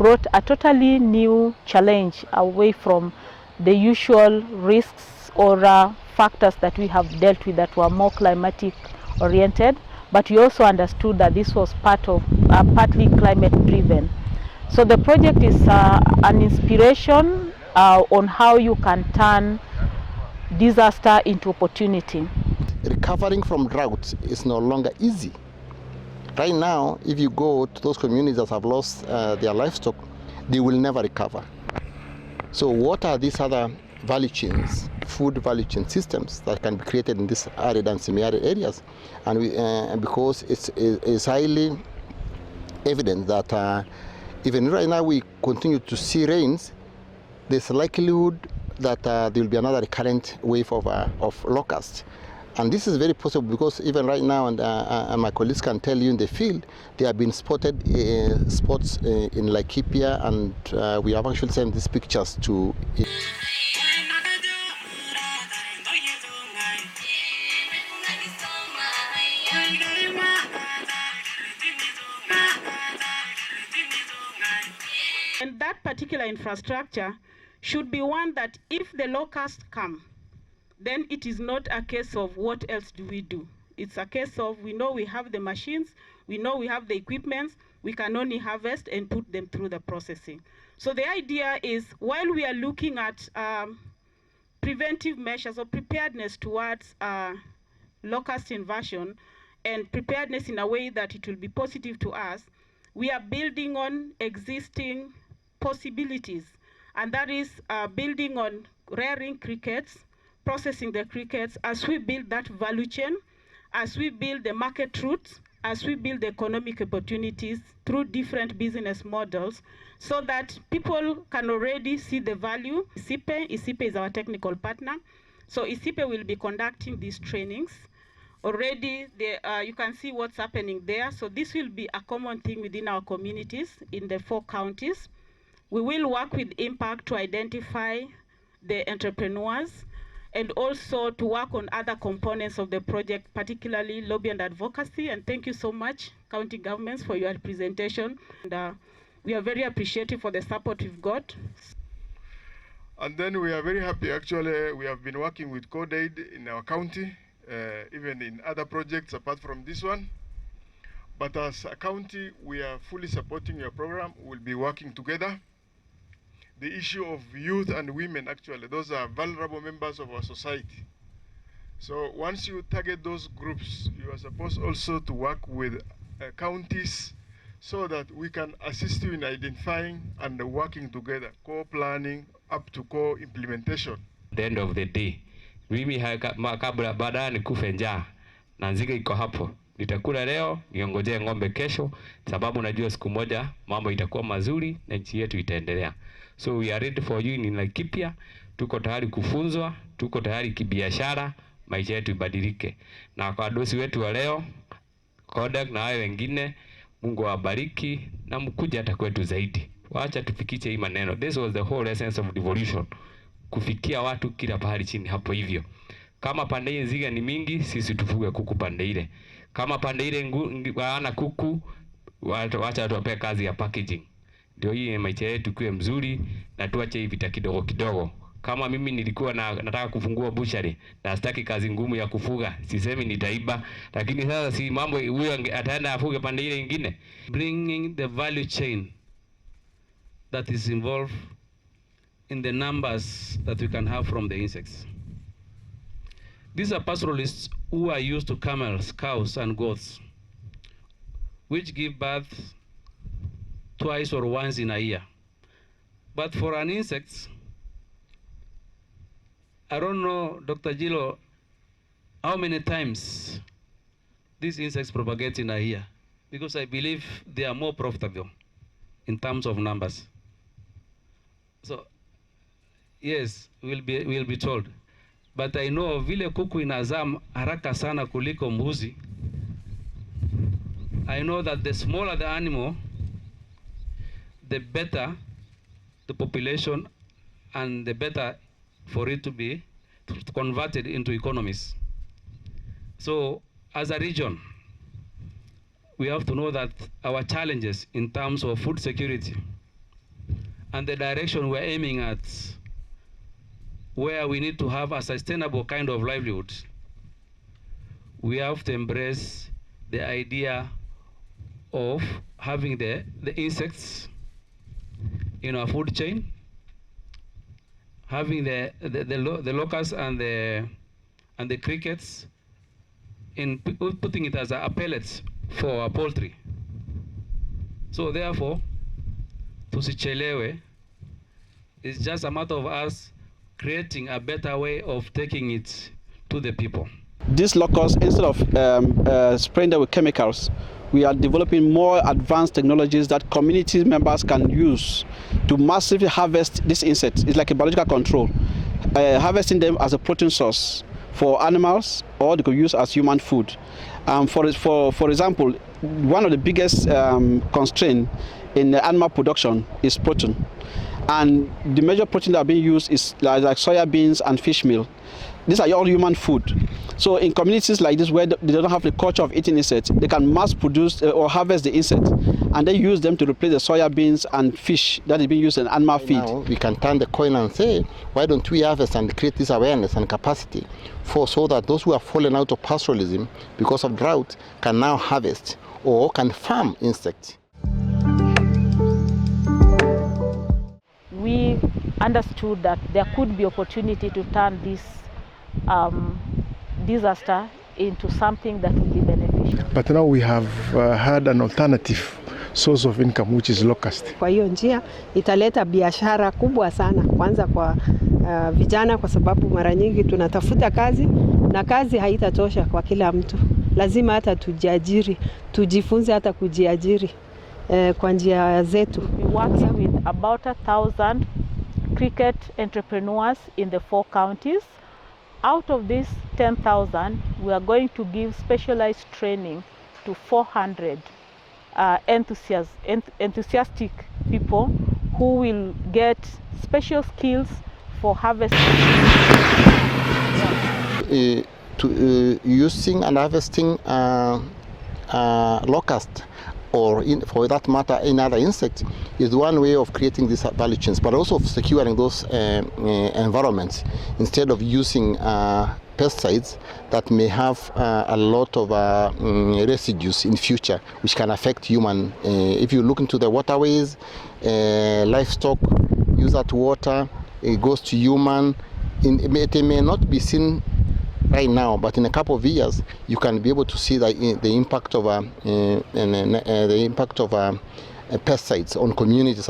brought a totally new challenge away from the usual risks or factors that we have dealt with that were more climatic oriented, but we also understood that this was partly climate driven. So the project is an inspiration on how you can turn disaster into opportunity. Recovering from drought is no longer easy. Right now, if you go to those communities that have lost their livestock, they will never recover. So what are these other value chains, food value chain systems that can be created in these arid and semi-arid areas? And because it's highly evident that even right now we continue to see rains, there's a likelihood that there will be another recurrent wave of locusts. And this is very possible because even right now, and my colleagues can tell you in the field, there have been spotted spots in Laikipia, and we have actually sent these pictures to And that particular infrastructure should be one that if the locusts come, then it is not a case of what else do we do. It's a case of we know we have the machines, we know we have the equipments, we can only harvest and put them through the processing. So the idea is while we are looking at preventive measures or preparedness towards locust invasion and preparedness in a way that it will be positive to us, we are building on existing possibilities, and that is building on rearing crickets, processing the crickets, as we build that value chain, as we build the market routes, as we build the economic opportunities through different business models, so that people can already see the value. ISIPE is our technical partner. So ISIPE will be conducting these trainings. Already, you can see what's happening there. So this will be a common thing within our communities in the 4 counties. We will work with Impact to identify the entrepreneurs and also to work on other components of the project, particularly lobby and advocacy. And thank you so much, county governments, for your presentation. And we are very appreciative for the support we've got. And then we are very happy, actually, we have been working with Cordaid in our county, even in other projects apart from this one. But as a county, we are fully supporting your program. We'll be working together. The issue of youth and women, actually, those are vulnerable members of our society. So once you target those groups, you are supposed also to work with counties so that we can assist you in identifying and working together, co-planning up to co-implementation. At the end of the day, mimi kabla baadaye nikufe njaa na nzige iko hapo, nitakula leo niongojee ng'ombe kesho, sababu najua siku moja mambo itakuwa mazuri na nchi yetu itaendelea. So we are ready for you in Laikipia. Tuko tayari kufunzwa, tuko tayari kibiashara, maisha yetu ibadilike. Na kwa dosi wetu wa leo, Kodak na wale wengine, Mungu awabariki na mkuje hata kwetu zaidi. Waacha tufikishe hii maneno. This was the whole essence of devolution. Kufikia watu kila pahali chini hapo hivyo. Kama pande hii nzige ni mingi, sisi tufuge kuku pande ile. Kama pande ile wana kuku, wacha tuwape kazi ya packaging. Ndio hii maisha yetu kuwe mzuri na tuache hivi vita kidogo kidogo. Kama mimi nilikuwa nataka kufungua bushari na sitaki kazi ngumu ya kufuga, sisemi nitaiba, lakini sasa si mambo huyo ataenda afuge pande ile nyingine. Bringing the value chain that is involved in the numbers that we can have from the insects. These are pastoralists who are used to camels, cows, and goats, which give birth twice or once in a year. But for an insect, I don't know, Dr. Gilo, how many times these insects propagate in a year, because I believe they are more profitable in terms of numbers. So, yes, we'll be told. But I know vile kuku inazaa haraka sana kuliko mbuzi. I know that the smaller the animal, the better the population and the better for it to be converted into economies. So as a region, we have to know that our challenges in terms of food security and the direction we're aiming at, where we need to have a sustainable kind of livelihood, we have to embrace the idea of having the insects in our food chain, having the locusts and the crickets, in putting it as a pellet for our poultry. So therefore, tusichelewe, it's just a matter of us creating a better way of taking it to the people. These locusts, instead of spraying them with chemicals, we are developing more advanced technologies that community members can use to massively harvest these insects. It's like a biological control, harvesting them as a protein source for animals, or they could use as human food. For example, one of the biggest constraints in animal production is protein. And the major protein that are being used is like soya beans and fish meal. These are all human food. So in communities like this, where they don't have the culture of eating insects, they can mass produce or harvest the insects and then use them to replace the soya beans and fish that is being used in animal feed. Now we can turn the coin and say, why don't we harvest and create this awareness and capacity so that those who have fallen out of pastoralism because of drought can now harvest or can farm insects. We understood that there could be opportunity to turn this disaster into something that would be beneficial. But now we have had an alternative source of income, which is Locust. Kwa hiyo njia italeta biashara kubwa sana, kwanza kwa vijana, kwa sababu mara nyingi tunatafuta kazi na kazi haitatosha kwa kila mtu. Lazima hata tujiajiri, tujifunze hata kujiajiri kwa njia zetu. We working with about 1,000 cricket entrepreneurs in the 4 counties. Out of these 10,000, we are going to give specialized training to 400 enthusiastic people who will get special skills for harvesting. Using and harvesting locust, or for that matter any other insect, is one way of creating these value chains, but also of securing those environments instead of using pesticides that may have a lot of residues in future which can affect human. If you look into the waterways, livestock use that water, it goes to human. It may not be seen right now, but in a couple of years you can be able to see the impact of pesticides on communities.